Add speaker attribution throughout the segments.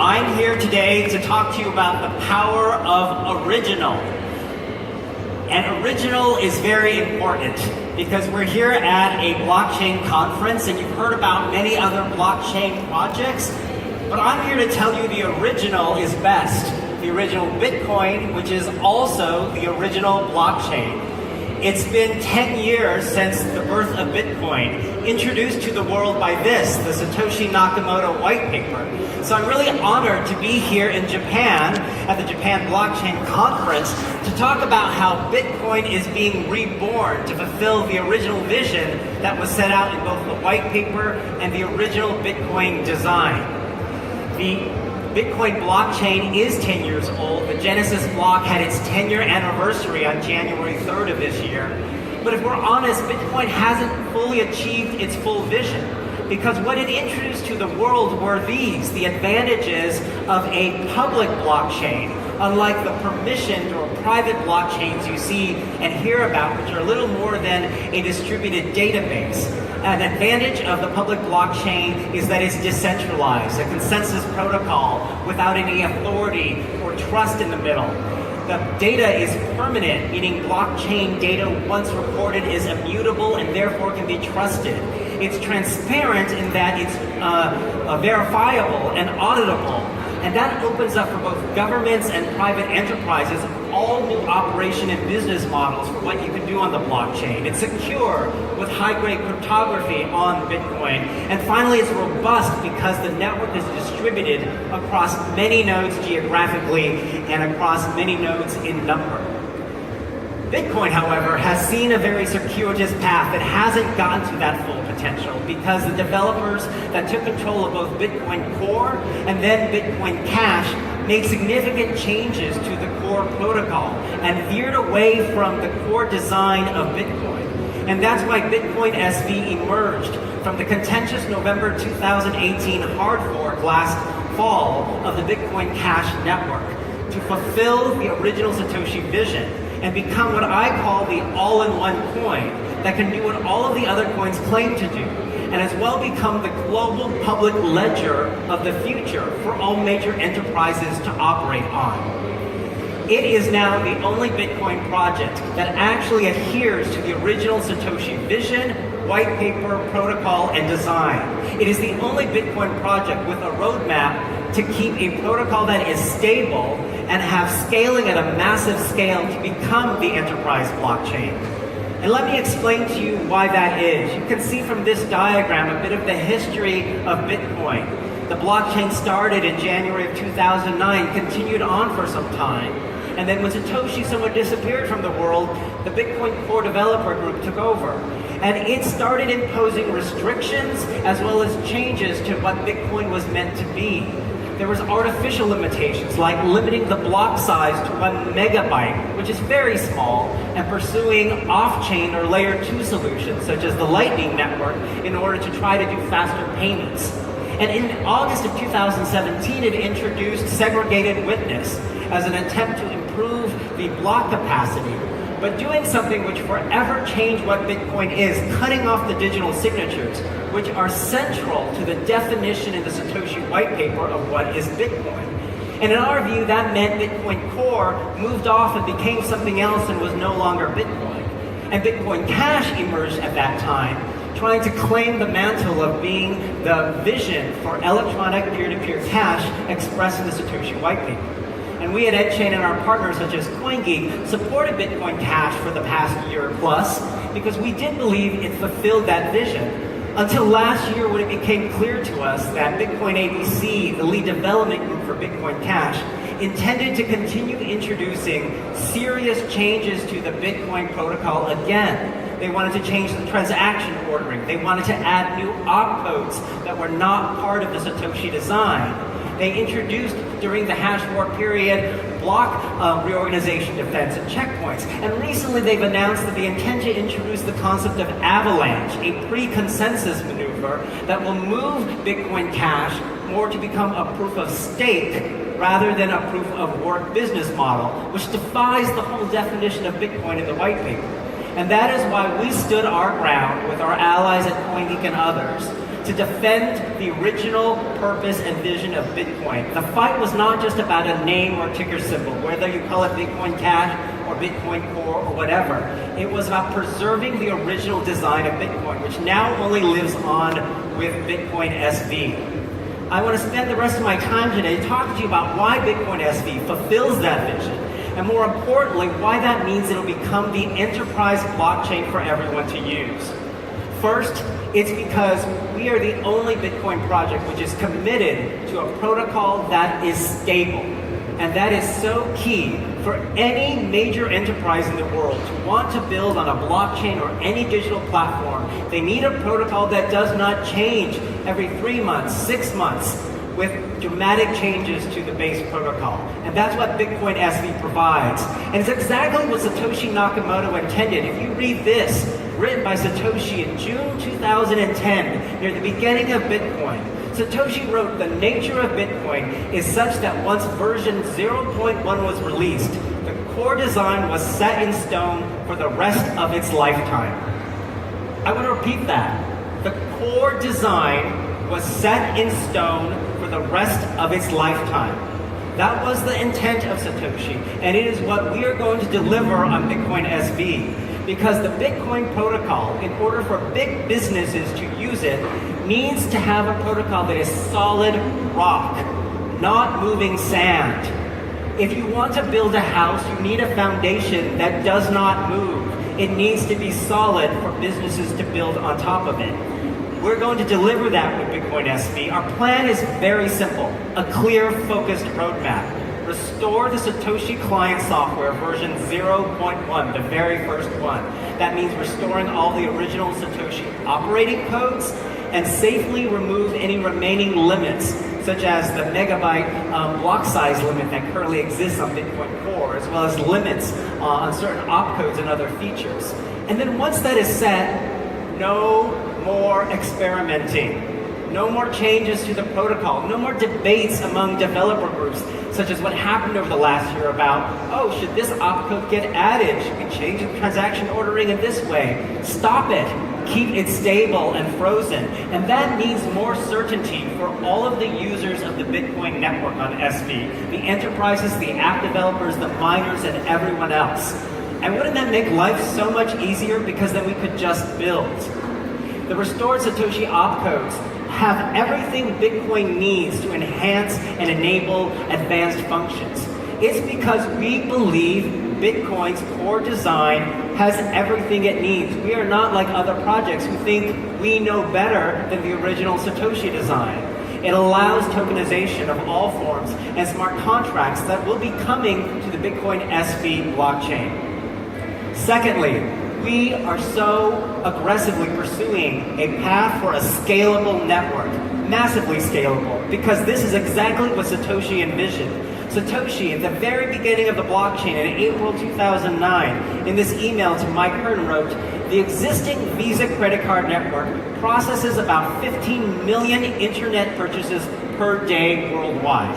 Speaker 1: I'm here today to talk to you about the power of original. And original is very important because we're here at a blockchain conference and you've heard about many other blockchain projects, but I'm here to tell you the original is best. The original Bitcoin, which is also the original blockchain. It's been 10 years since the birth of Bitcoin, introduced to the world by the Satoshi Nakamoto white paper. So I'm really honored to be here in Japan at the Japan Blockchain Conference to talk about how Bitcoin is being reborn to fulfill the original vision that was set out in both the white paper and the original Bitcoin design. The Bitcoin blockchain is 10 years old. The Genesis block had its 10-year anniversary on January 3rd of this year. But if we're honest, Bitcoin hasn't fully achieved its full vision because what it introduced to the world were the advantages of a public blockchain, unlike the permissioned or private blockchains you see and hear about, which are a little more than a distributed database. An advantage of the public blockchain is that it's decentralized, a consensus protocol without any authority or trust in the middle. The data is permanent, meaning blockchain data once recorded is immutable and therefore can be trusted. It's transparent in that it's verifiable and auditable. And that opens up for both governments and private enterprises all new operation and business models for what you can do on the blockchain. It's secure with high-grade cryptography on Bitcoin. And finally, it's robust because the network is distributed across many nodes geographically and across many nodes in number. Bitcoin, however, has seen a very circuitous path that hasn't gotten to that full potential because the developers that took control of both Bitcoin Core and then Bitcoin Cash made significant changes to the core protocol and veered away from the core design of Bitcoin. And that's why Bitcoin SV emerged from the contentious November 2018 hard fork last fall of the Bitcoin Cash network to fulfill the original Satoshi vision and become what I call the all-in-one coin that can do what all of the other coins claim to do, and as well become the global public ledger of the future for all major enterprises to operate on. It is now the only Bitcoin project that actually adheres to the original Satoshi vision, white paper, protocol, and design. It is the only Bitcoin project with a roadmap to keep a protocol that is stable and have scaling at a massive scale to become the enterprise blockchain. And let me explain to you why that is. You can see from this diagram a bit of the history of Bitcoin. The blockchain started in January of 2009, continued on for some time, and then when Satoshi somewhat disappeared from the world, the Bitcoin Core developer group took over. And it started imposing restrictions as well as changes to what Bitcoin was meant to be. There was artificial limitations like limiting the block size to 1 megabyte, which is very small, and pursuing off-chain or layer 2 solutions such as the Lightning Network in order to try to do faster payments. And in August of 2017, it introduced segregated witness as an attempt to improve the block capacity, but doing something which forever changed what Bitcoin is, cutting off the digital signatures, which are central to the definition in the Satoshi white paper of what is Bitcoin. And in our view, that meant Bitcoin Core moved off and became something else and was no longer Bitcoin. And Bitcoin Cash emerged at that time, trying to claim the mantle of being the vision for electronic peer-to-peer cash expressed in the Satoshi white paper. And we at nChain and our partners such as CoinGeek supported Bitcoin Cash for the past year plus because we did believe it fulfilled that vision. Until last year when it became clear to us that Bitcoin ABC, the lead development group for Bitcoin Cash, intended to continue introducing serious changes to the Bitcoin protocol again. They wanted to change the transaction ordering. They wanted to add new opcodes that were not part of the Satoshi design. They introduced, during the hash war period, block reorganization defense and checkpoints. And recently they've announced that they intend to introduce the concept of avalanche, a pre-consensus maneuver that will move Bitcoin Cash more to become a proof of stake rather than a proof of work business model, which defies the whole definition of Bitcoin in the white paper. And that is why we stood our ground with our allies at CoinGeek and others to defend the original purpose and vision of Bitcoin. The fight was not just about a name or ticker symbol, whether you call it Bitcoin Cash or Bitcoin Core or whatever. It was about preserving the original design of Bitcoin, which now only lives on with Bitcoin SV. I want to spend the rest of my time today talking to you about why Bitcoin SV fulfills that vision, and more importantly, why that means it'll become the enterprise blockchain for everyone to use. First, it's because we are the only Bitcoin project which is committed to a protocol that is stable. And that is so key for any major enterprise in the world to want to build on a blockchain or any digital platform. They need a protocol that does not change every 3 months, 6 months, with dramatic changes to the base protocol. And that's what Bitcoin SV provides. And it's exactly what Satoshi Nakamoto intended. If you read this, written by Satoshi in June 2010, near the beginning of Bitcoin, Satoshi wrote, "The nature of Bitcoin is such that once version 0.1 was released, the core design was set in stone for the rest of its lifetime." I want to repeat that. The core design was set in stone for the rest of its lifetime. That was the intent of Satoshi, and it is what we are going to deliver on Bitcoin SV. Because the Bitcoin protocol, in order for big businesses to use it, needs to have a protocol that is solid rock, not moving sand. If you want to build a house, you need a foundation that does not move. It needs to be solid for businesses to build on top of it. We're going to deliver that with Bitcoin SV. Our plan is very simple, a clear, focused roadmap. Restore the Satoshi client software version 0.1, the very first one. That means restoring all the original Satoshi operating codes and safely remove any remaining limits, such as the megabyte block size limit that currently exists on Bitcoin Core, as well as limits on certain opcodes and other features. And then once that is set, no more experimenting. No more changes to the protocol. No more debates among developer groups, such as what happened over the last year about, oh, should this opcode get added? Should we change the transaction ordering in this way? Stop it. Keep it stable and frozen. And that means more certainty for all of the users of the Bitcoin network on SV, the enterprises, the app developers, the miners, and everyone else. And wouldn't that make life so much easier, because then we could just build? The restored Satoshi opcodes have everything Bitcoin needs to enhance and enable advanced functions. It's because we believe Bitcoin's core design has everything it needs. We are not like other projects who think we know better than the original Satoshi design. It allows tokenization of all forms and smart contracts that will be coming to the Bitcoin SV blockchain. Secondly, we are so aggressively pursuing a path for a scalable network, massively scalable, because this is exactly what Satoshi envisioned. Satoshi, at the very beginning of the blockchain in April 2009, in this email to Mike Hearn wrote, "The existing Visa credit card network processes about 15 million internet purchases per day worldwide.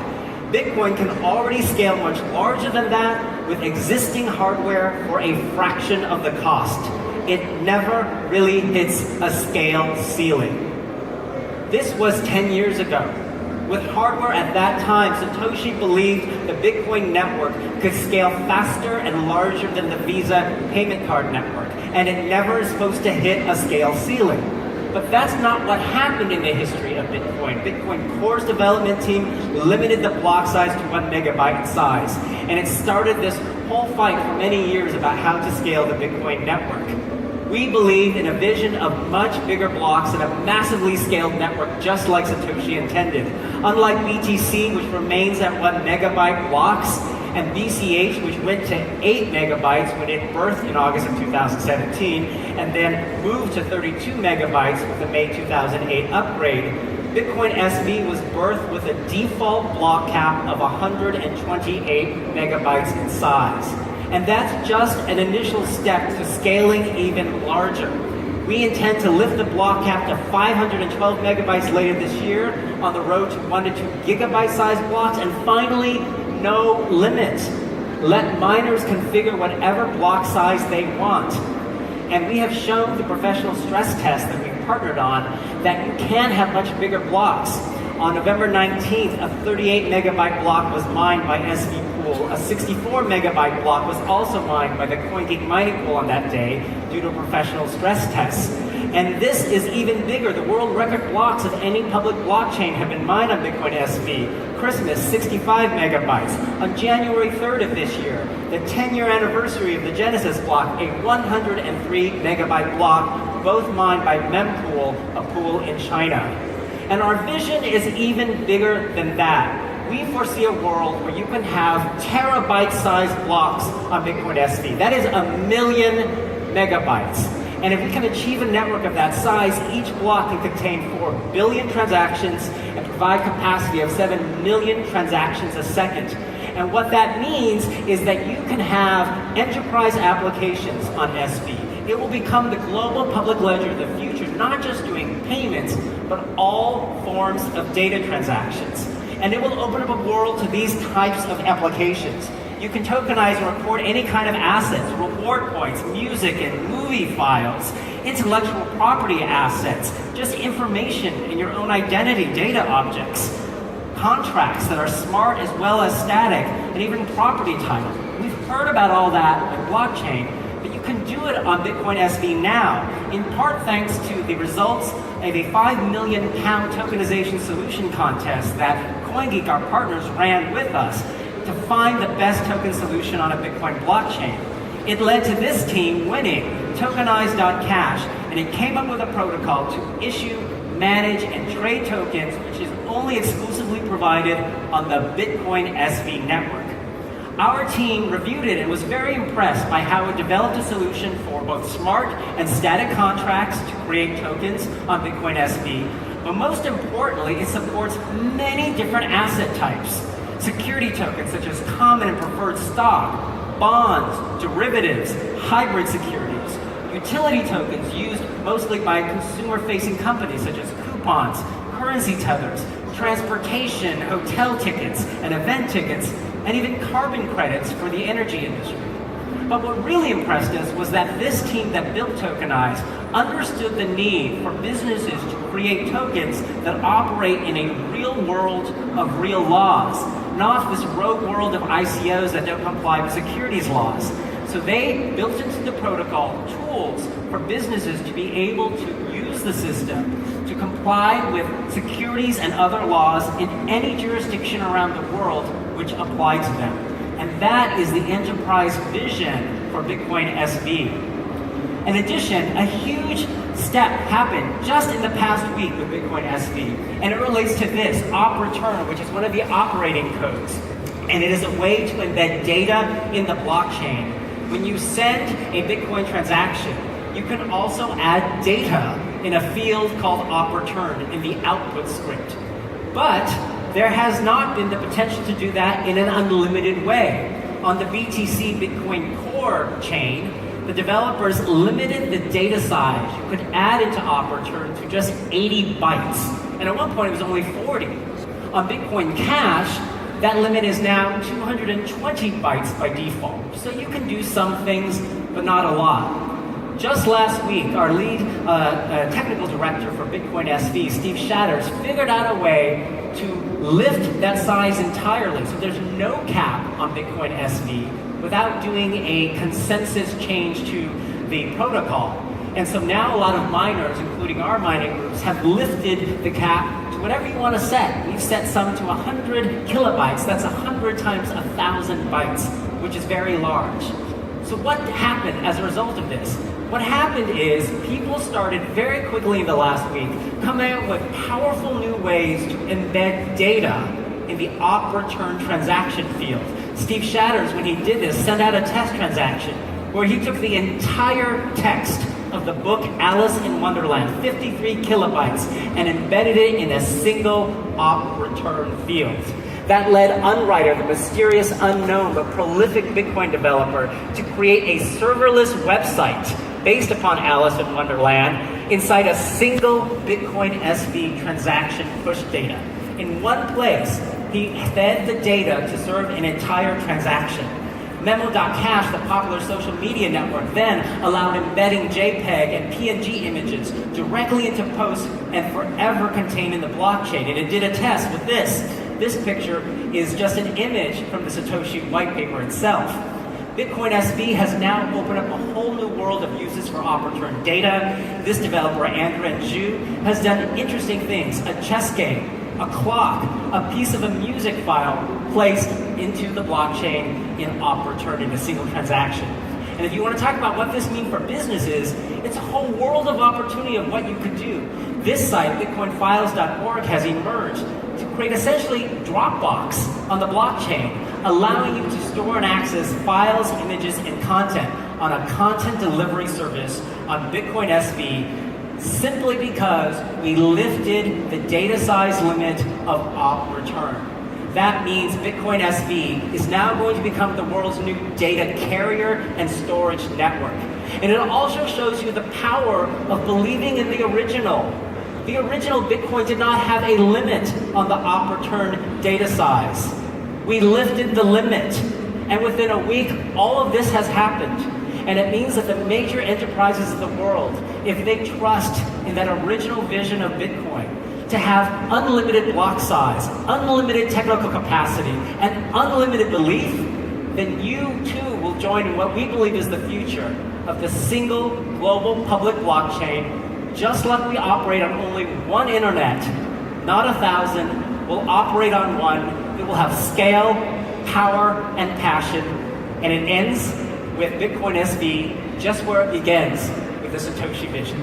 Speaker 1: Bitcoin can already scale much larger than that with existing hardware for a fraction of the cost. It never really hits a scale ceiling." This was 10 years ago. With hardware at that time, Satoshi believed the Bitcoin network could scale faster and larger than the Visa payment card network, and it never is supposed to hit a scale ceiling. But that's not what happened in the history of Bitcoin. Bitcoin Core's development team limited the block size to 1 megabyte in size. And it started this whole fight for many years about how to scale the Bitcoin network. We believe in a vision of much bigger blocks and a massively scaled network, just like Satoshi intended. Unlike BTC, which remains at 1 megabyte blocks, and BCH, which went to 8 megabytes when it birthed in August of 2017, and then moved to 32 megabytes with the May 2008 upgrade, Bitcoin SV was birthed with a default block cap of 128 megabytes in size. And that's just an initial step to scaling even larger. We intend to lift the block cap to 512 megabytes later this year, on the road to 1 to 2 gigabyte size blocks, and finally, no limit. Let miners configure whatever block size they want. And we have shown the professional stress test that we've partnered on, that you can have much bigger blocks. On November 19th, a 38 megabyte block was mined by SV Pool. A 64 megabyte block was also mined by the CoinGeek mining pool on that day due to professional stress tests. And this is even bigger. The world record blocks of any public blockchain have been mined on Bitcoin SV. Christmas, 65 megabytes. On January 3rd of this year, the 10-year anniversary of the Genesis block, a 103 megabyte block, both mined by Mempool, a pool in China. And our vision is even bigger than that. We foresee a world where you can have terabyte-sized blocks on Bitcoin SV. That is 1 million megabytes. And if we can achieve a network of that size, each block can contain 4 billion transactions and provide capacity of 7 million transactions a second. And what that means is that you can have enterprise applications on SV. It will become the global public ledger of the future, not just doing payments, but all forms of data transactions. And it will open up a world to these types of applications. You can tokenize and record any kind of assets, reward points, music and movie files, intellectual property assets, just information in your own identity, data objects, contracts that are smart as well as static, and even property title. We've heard about all that in blockchain, but you can do it on Bitcoin SV now, in part thanks to the results of a £5 million tokenization solution contest that CoinGeek, our partners, ran with us to find the best token solution on a Bitcoin blockchain. It led to this team winning Tokenize.cash, and it came up with a protocol to issue, manage, and trade tokens, which is only exclusively provided on the Bitcoin SV network. Our team reviewed it and was very impressed by how it developed a solution for both smart and static contracts to create tokens on Bitcoin SV, but most importantly, it supports many different asset types. Security tokens such as common and preferred stock, bonds, derivatives, hybrid securities, utility tokens used mostly by consumer-facing companies such as coupons, currency tethers, transportation, hotel tickets, and event tickets, and even carbon credits for the energy industry. But what really impressed us was that this team that built Tokenize understood the need for businesses to create tokens that operate in a real world of real laws, not this rogue world of ICOs that don't comply with securities laws. So they built into the protocol tools for businesses to be able to use the system to comply with securities and other laws in any jurisdiction around the world which apply to them. And that is the enterprise vision for Bitcoin SV. In addition, a huge step happened just in the past week with Bitcoin SV, and it relates to this, op return, which is one of the operating codes. And it is a way to embed data in the blockchain. When you send a Bitcoin transaction, you can also add data in a field called op return in the output script. But there has not been the potential to do that in an unlimited way. On the BTC Bitcoin Core chain, the developers limited the data size you could add into op return to just 80 bytes. And at one point it was only 40. On Bitcoin Cash, that limit is now 220 bytes by default. So you can do some things, but not a lot. Just last week, our lead technical director for Bitcoin SV, Steve Shatters, figured out a way to lift that size entirely. So there's no cap on Bitcoin SV without doing a consensus change to the protocol. And so now a lot of miners, including our mining groups, have lifted the cap to whatever you want to set. We've set some to 100 kilobytes. That's 100 times 1,000 bytes, which is very large. So what happened as a result of this? What happened is people started very quickly in the last week coming out with powerful new ways to embed data in the op return transaction field. Steve Shatters, when he did this, sent out a test transaction where he took the entire text of the book Alice in Wonderland, 53 kilobytes, and embedded it in a single op return field. That led Unwriter, the mysterious, unknown, but prolific Bitcoin developer, to create a serverless website based upon Alice in Wonderland inside a single Bitcoin SV transaction push data. In one place, he fed the data to serve an entire transaction. Memo.cache, the popular social media network, then allowed embedding JPEG and PNG images directly into posts and forever contained in the blockchain. And it did a test with this. This picture is just an image from the Satoshi white paper itself. Bitcoin SV has now opened up a whole new world of uses for op-return data. This developer, Nguyen, has done interesting things. A chess game, a clock, a piece of a music file placed into the blockchain in op-return in a single transaction. And if you want to talk about what this means for businesses, it's a whole world of opportunity of what you could do. This site, bitcoinfiles.org, has emerged to create essentially Dropbox on the blockchain, allowing you to store and access files, images, and content on a content delivery service on Bitcoin SV, simply because we lifted the data size limit of op-return. That means Bitcoin SV is now going to become the world's new data carrier and storage network. And it also shows you the power of believing in the original. The original Bitcoin did not have a limit on the op-return data size. We lifted the limit. And within a week, all of this has happened. And it means that the major enterprises of the world, if they trust in that original vision of Bitcoin, to have unlimited block size, unlimited technical capacity, and unlimited belief, then you too will join in what we believe is the future of the single global public blockchain. Just like we operate on only one internet, not 1,000, we'll operate on one. It will have scale, power, and passion. And it ends with Bitcoin SV just where it begins, with the Satoshi vision.